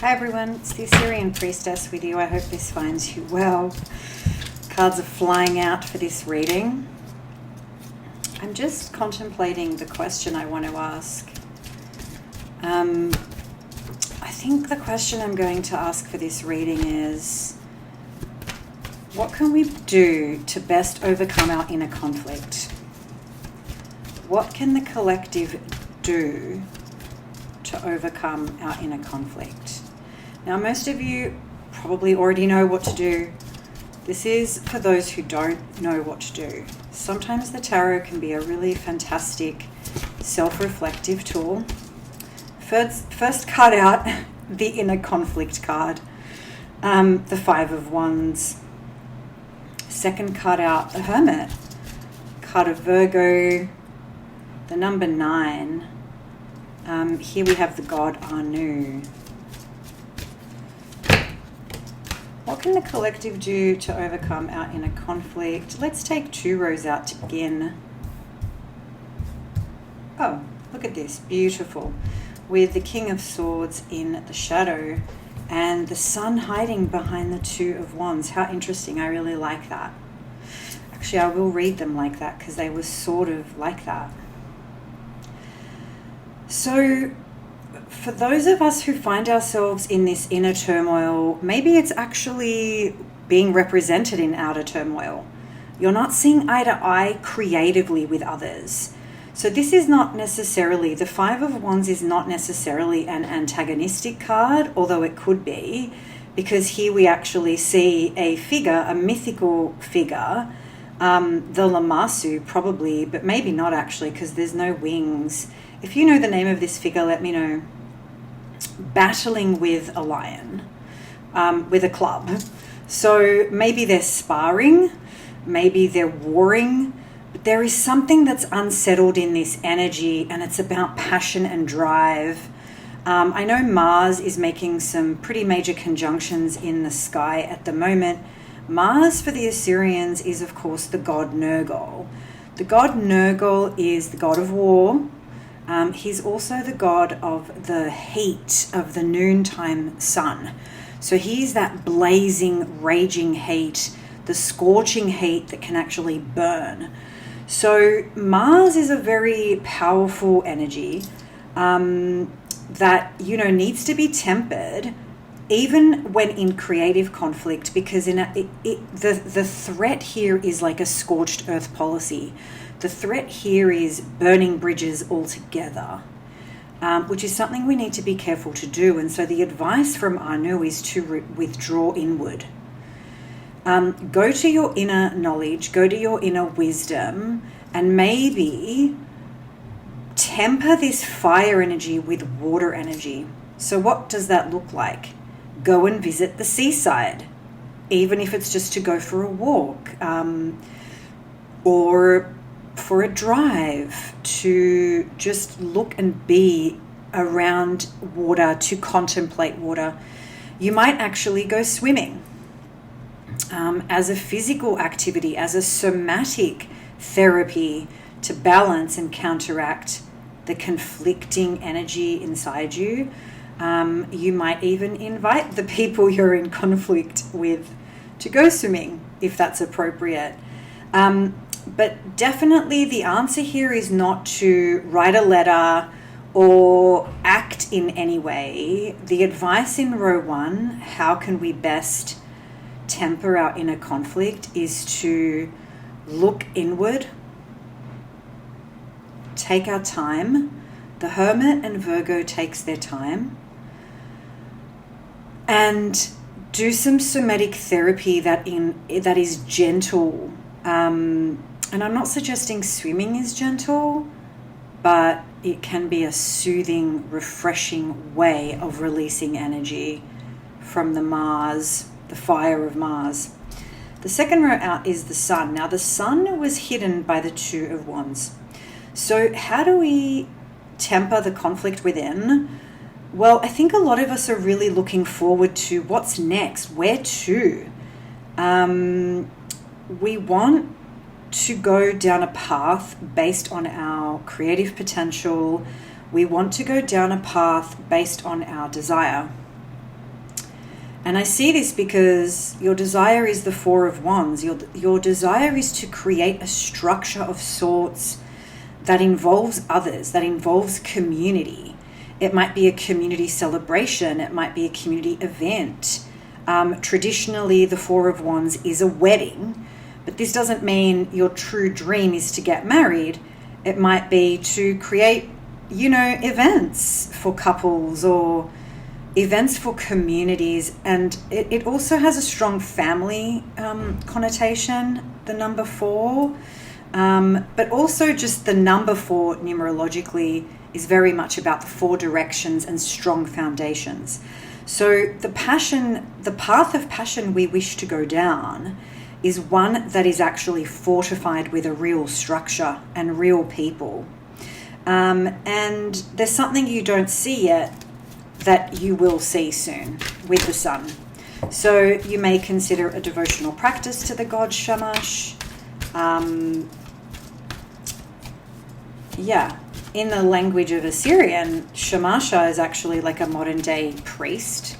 Hi everyone, it's the Assyrian Priestess with you. I hope this finds you well. Cards are flying out for this reading. I'm just contemplating the question I want to ask. I think the question I'm going to ask for this reading is, what can we do to best overcome our inner conflict? What can the collective do to overcome our inner conflict? Now, most of you probably already know what to do. This is for those who don't know what to do. Sometimes the tarot can be a really fantastic self-reflective tool. First card out, the inner conflict card, the Five of Wands. Second card out, the Hermit, card of Virgo, the number 9. Here we have the god Anu. What can the collective do to overcome our inner conflict? Let's take 2 rows out to begin. Oh, look at this, beautiful. With the King of Swords in the shadow and the Sun hiding behind the 2 of Wands. How interesting, I really like that. Actually, I will read them like that because they were sort of like that. So, for those of us who find ourselves in this inner turmoil, maybe it's actually being represented in outer turmoil. You're not seeing eye to eye creatively with others. So this is not necessarily, the Five of Wands is not necessarily an antagonistic card, although it could be, because here we actually see a figure, a mythical figure, the Lamassu probably, but maybe not actually because there's no wings. If you know the name of this figure, let me know. Battling with a lion, with a club. So maybe they're sparring, maybe they're warring, but there is something that's unsettled in this energy, and it's about passion and drive. I know Mars is making some pretty major conjunctions in the sky at the moment. Mars for the Assyrians is, of course, the god Nergal. The god Nergal is the god of war. He's also the god of the heat of the noontime sun. So he's that blazing, raging heat, the scorching heat that can actually burn. So Mars is a very powerful energy that, needs to be tempered even when in creative conflict, because the threat here is like a scorched earth policy. The threat here is burning bridges altogether, which is something we need to be careful to do. And so the advice from Anu is to withdraw inward. Go to your inner knowledge, go to your inner wisdom, and maybe temper this fire energy with water energy. So what does that look like? Go and visit the seaside, even if it's just to go for a walk, or for a drive, to just look and be around water, to contemplate water. You might actually go swimming as a physical activity, as a somatic therapy to balance and counteract the conflicting energy inside you. You might even invite the people you're in conflict with to go swimming if that's appropriate. But definitely the answer here is not to write a letter or act in any way. The advice in row 1, how can we best temper our inner conflict, is to look inward, take our time. The Hermit and Virgo takes their time, and do some somatic therapy that is gentle. And I'm not suggesting swimming is gentle, but it can be a soothing, refreshing way of releasing energy from the fire of Mars. The second row out is the Sun. Now, the Sun was hidden by the 2 of Wands. So how do we temper the conflict within? Well, I think a lot of us are really looking forward to what's next, where to. We want to go down a path based on our creative potential. We want to go down a path based on our desire. And I see this because your desire is the Four of Wands. Your desire is to create a structure of sorts that involves others, that involves community. It might be a community celebration. It might be a community event. Traditionally, the Four of Wands is a wedding, but this doesn't mean your true dream is to get married. It might be to create, events for couples or events for communities. And it also has a strong family connotation, the number 4. But also just the number 4 numerologically is very much about the 4 directions and strong foundations. So the path of passion we wish to go down is one that is actually fortified with a real structure and real people. And there's something you don't see yet that you will see soon with the sun. So you may consider a devotional practice to the god Shamash. In the language of Assyrian, Shamasha is actually like a modern day priest.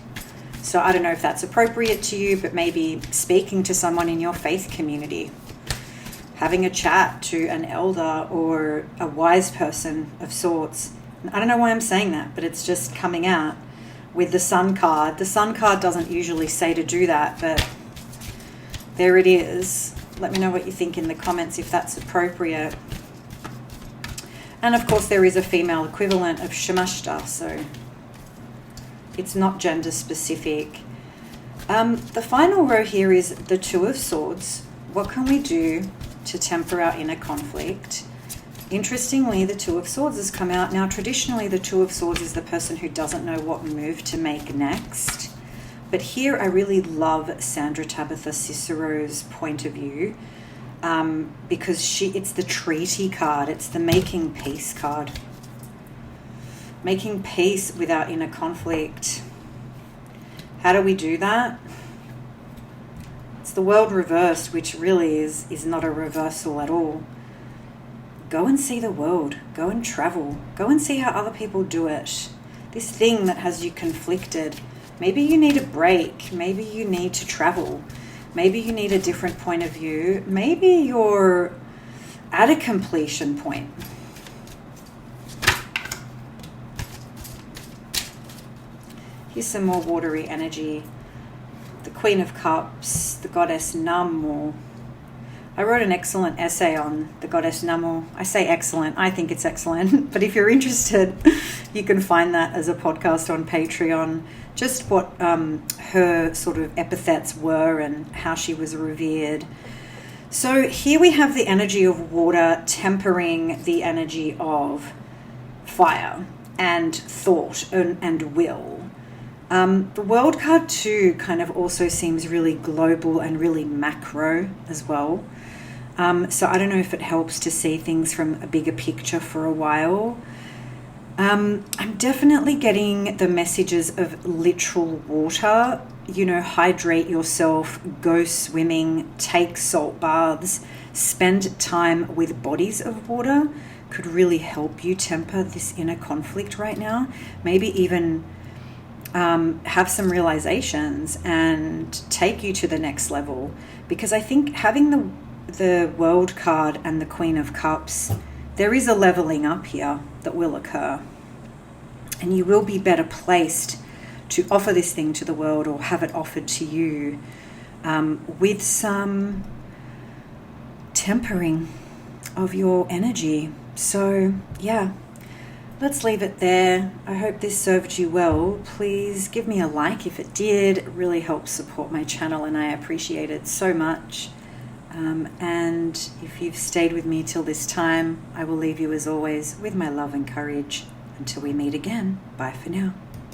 So I don't know if that's appropriate to you, but maybe speaking to someone in your faith community, having a chat to an elder or a wise person of sorts. I don't know why I'm saying that, but it's just coming out with the Sun card. The Sun card doesn't usually say to do that, but there it is. Let me know what you think in the comments if that's appropriate. And of course there is a female equivalent of Shamashta, so it's not gender specific. The final row here is the Two of Swords. What can we do to temper our inner conflict? Interestingly, the Two of Swords has come out. Now, traditionally, the Two of Swords is the person who doesn't know what move to make next. But here I really love Sandra Tabitha Cicero's point of view, because it's the treaty card. It's the making peace card. Making peace with our inner conflict. How do we do that? It's the world reversed, which really is not a reversal at all. Go and see the world. Go and travel. Go and see how other people do it. This thing that has you conflicted. Maybe you need a break. Maybe you need to travel. Maybe you need a different point of view. Maybe you're at a completion point. Here's some more watery energy. The Queen of Cups, the goddess Namu. I wrote an excellent essay on the goddess Namu. I say excellent, I think it's excellent. But if you're interested, you can find that as a podcast on Patreon. Just what her sort of epithets were and how she was revered. So here we have the energy of water tempering the energy of fire and thought and will. The World card too kind of also seems really global and really macro as well. So I don't know if it helps to see things from a bigger picture for a while. I'm definitely getting the messages of literal water. Hydrate yourself, go swimming, take salt baths, spend time with bodies of water could really help you temper this inner conflict right now. Maybe even have some realizations and take you to the next level. Because I think having the World card and the Queen of Cups, there is a leveling up here that will occur. And you will be better placed to offer this thing to the world or have it offered to you with some tempering of your energy. So, yeah, let's leave it there. I hope this served you well. Please give me a like if it did. It really helps support my channel and I appreciate it so much. And if you've stayed with me till this time, I will leave you as always with my love and courage. Until we meet again, bye for now.